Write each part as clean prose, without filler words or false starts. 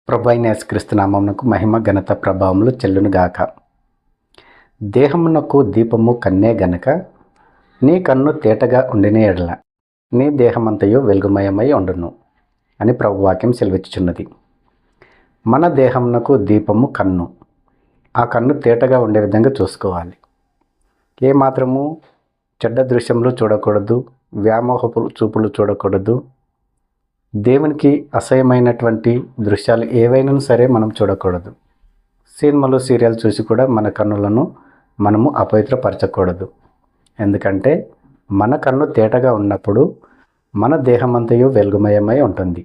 ప్రభువైన యేసుక్రీస్తు నామమునకు మహిమ ఘనత ప్రభావములు చెల్లునుగాక. దేహమునకు దీపము కన్నే గనక నీ కన్ను తేటగా ఉండిన ఎడల నీ దేహమంతయు వెలుగుమయమై ఉండును అని ప్రభువాక్యం సెలవిచ్చుచున్నది. మన దేహమునకు దీపము కన్ను. ఆ కన్ను తేటగా ఉండే విధంగా చూసుకోవాలి. ఏమాత్రము చెడ్డ దృశ్యములు చూడకూడదు, వ్యామోహపు చూపులు చూడకూడదు. దేవునికి అసహ్యమైనటువంటి దృశ్యాలు ఏవైనా సరే మనం చూడకూడదు. సినిమాలు సీరియల్ చూసి కూడా మన కన్నులను మనము అపవిత్రపరచకూడదు. ఎందుకంటే మన కన్ను తేటగా ఉన్నప్పుడు మన దేహమంతయు వెలుగుమయమై ఉంటుంది.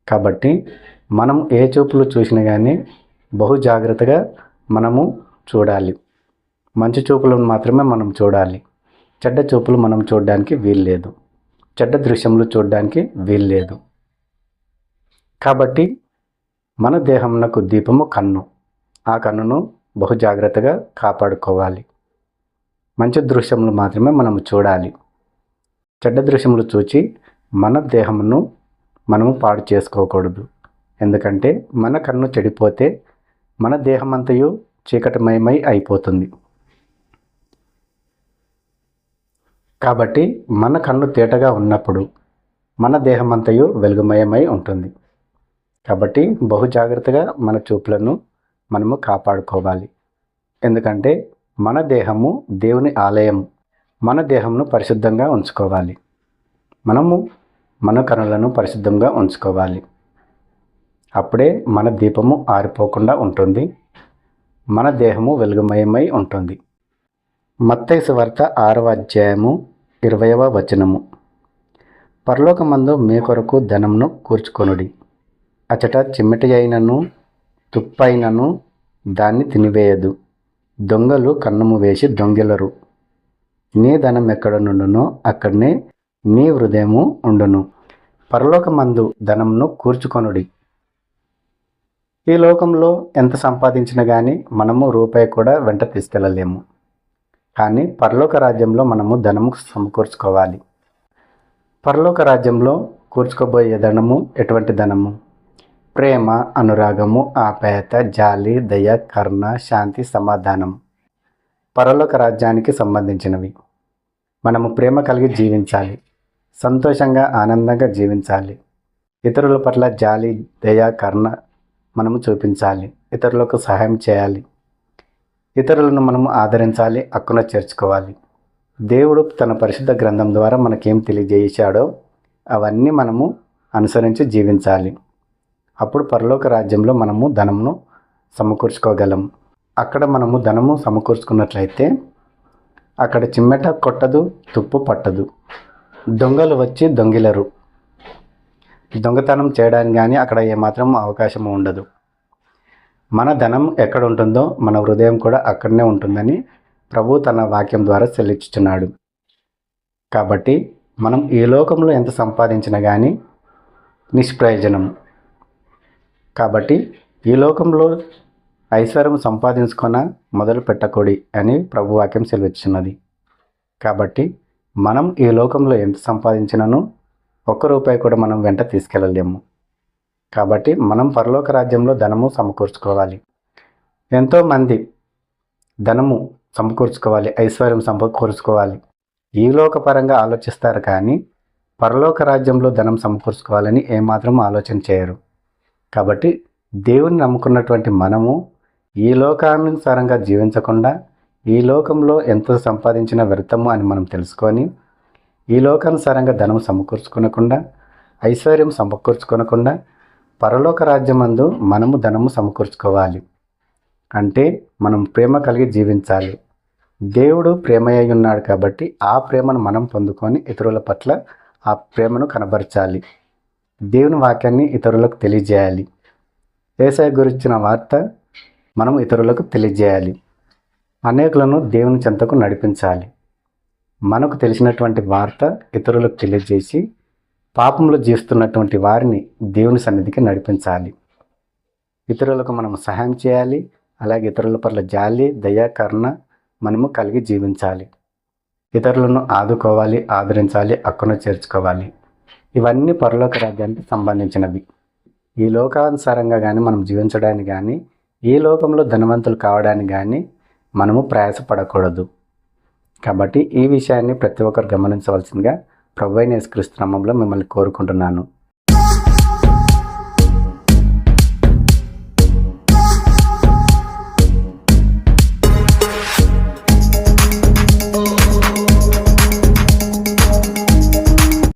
కాబట్టి మనం ఏ చూపులు చూసినా కానీ బహు జాగ్రత్తగా మనము చూడాలి. మంచి చూపులను మాత్రమే మనం చూడాలి. చెడ్డ చూపులు మనం చూడడానికి వీల్లేదు. చెడ్డ దృశ్యములు చూడడానికి వీల్లేదు. కాబట్టి మన దేహమునకు దీపము కన్ను. ఆ కన్నును బహు జాగ్రత్తగా కాపాడుకోవాలి. మంచి దృశ్యములు మాత్రమే మనము చూడాలి. చెడ్డ దృశ్యములు చూచి మన దేహమును మనము పాడు చేసుకోకూడదు. ఎందుకంటే మన కన్ను చెడిపోతే మన దేహమంతయు చీకటిమయమై అయిపోతుంది. కాబట్టి మన కన్ను తేటగా ఉన్నప్పుడు మన దేహమంతయు వెలుగుమయమై ఉంటుంది. కాబట్టి బహు జాగ్రత్తగా మన చూపులను మనము కాపాడుకోవాలి. ఎందుకంటే మన దేహము దేవుని ఆలయం. మన దేహమును పరిశుద్ధంగా ఉంచుకోవాలి. మనము మన కన్నులను పరిశుద్ధంగా ఉంచుకోవాలి. అప్పుడే మన దీపము ఆరిపోకుండా ఉంటుంది. మన దేహము వెలుగుమయమై ఉంటుంది. మత్తయి సువార్త 6వ అధ్యాయము 20వ వచనము. పరలోకమందు మీ కొరకు ధనమును కూర్చుకొనుడి. అచట చిమ్మెటి అయినను తుప్పైనను దాన్ని తినివేయదు. దొంగలు కన్నము వేసి దొంగిలరు. నీ ధనం ఎక్కడ నుండునో అక్కడనే నీ హృదయము ఉండును. పరలోకమందు ధనమును కూర్చుకొనుడి. ఈ లోకంలో ఎంత సంపాదించినా కానీ మనము రూపాయి కూడా వెంట తీసుకెళ్ళలేము. కానీ పరలోక రాజ్యంలో మనము ధనము సమకూర్చుకోవాలి. పరలోక రాజ్యంలో కూర్చుకోబోయే ధనము ఎటువంటి ధనము? ప్రేమ, అనురాగము, ఆప్యాయత, జాలి, దయ, కరుణ, శాంతి, సమాధానం పరలోక రాజ్యానికి సంబంధించినవి. మనము ప్రేమ కలిగి జీవించాలి. సంతోషంగా ఆనందంగా జీవించాలి. ఇతరుల పట్ల జాలి, దయ, కరుణ మనము చూపించాలి. ఇతరులకు సహాయం చేయాలి. ఇతరులను మనము ఆదరించాలి, హక్కున చేర్చుకోవాలి. దేవుడు తన పరిశుద్ధ గ్రంథం ద్వారా మనకేం తెలియజేశాడో అవన్నీ మనము అనుసరించి జీవించాలి. అప్పుడు పరలోక రాజ్యంలో మనము ధనమును సమకూర్చుకోగలం. అక్కడ మనము ధనము సమకూర్చుకున్నట్లయితే అక్కడ చిమ్మెట కొట్టదు, తుప్పు పట్టదు. దొంగలు వచ్చి దొంగిలరు. దొంగతనం చేయడానికి కానీ అక్కడ ఏమాత్రం అవకాశం ఉండదు. మన ధనం ఎక్కడ ఉంటుందో మన హృదయం కూడా అక్కడనే ఉంటుందని ప్రభు తన వాక్యం ద్వారా సెలవిస్తున్నాడు. కాబట్టి మనం ఈ లోకంలో ఎంత సంపాదించినా కానీ నిష్ప్రయోజనం. కాబట్టి ఈ లోకంలో ఐశ్వర్యం సంపాదించుకొన మొదలు పెట్టకూడి అని ప్రభు వాక్యం సెలవిస్తున్నది. కాబట్టి మనం ఈ లోకంలో ఎంత సంపాదించినను ఒక్క రూపాయి కూడా మనం వెంట తీసుకెళ్ళలేము. కాబట్టి మనం పరలోక రాజ్యంలో ధనము సమకూర్చుకోవాలి. ఎంతోమంది ధనము సమకూర్చుకోవాలి, ఐశ్వర్యం సమకూర్చుకోవాలి, ఈ లోకపరంగా ఆలోచిస్తారు. కానీ పరలోక రాజ్యంలో ధనం సమకూర్చుకోవాలని ఏమాత్రం ఆలోచన చేయరు. కాబట్టి దేవుని నమ్ముకున్నటువంటి మనము ఈ లోకానుసారంగా జీవించకుండా ఈ లోకంలో ఎంత సంపాదించిన వ్యర్థము అని మనం తెలుసుకొని ఈ లోకానుసారంగా ధనం సమకూర్చుకోనకుండా ఐశ్వర్యం సమకూర్చుకోనకుండా పరలోక రాజ్యమందు మనము ధనము సమకూర్చుకోవాలి. అంటే మనం ప్రేమ కలిగి జీవించాలి. దేవుడు ప్రేమయ్య ఉన్నాడు కాబట్టి ఆ ప్రేమను మనం పొందుకొని ఇతరుల పట్ల ఆ ప్రేమను కనబరచాలి. దేవుని వాక్యాన్ని ఇతరులకు తెలియజేయాలి. యేసయ్య గురించిన వార్త మనం ఇతరులకు తెలియజేయాలి. అనేకులను దేవుని చెంతకు నడిపించాలి. మనకు తెలిసినటువంటి వార్త ఇతరులకు తెలియజేసి పాపంలో జీవిస్తున్నటువంటి వారిని దేవుని సన్నిధికి నడిపించాలి. ఇతరులకు మనం సహాయం చేయాలి. అలాగే ఇతరుల పట్ల జాలి, దయ, కరుణ మనము కలిగి జీవించాలి. ఇతరులను ఆదుకోవాలి, ఆదరించాలి, హక్కున చేర్చుకోవాలి. ఇవన్నీ పరలోక రాజ్యానికి సంబంధించినవి. ఈ లోకానుసారంగా కానీ మనం జీవించడానికి కానీ ఈ లోకంలో ధనవంతులు కావడానికి కానీ మనము ప్రయాసపడకూడదు. కాబట్టి ఈ విషయాన్ని ప్రతి ఒక్కరు గమనించవలసిందిగా ప్రభువైన యేసుక్రీస్తు నామములో మిమ్మల్ని కోరుకుంటున్నాను.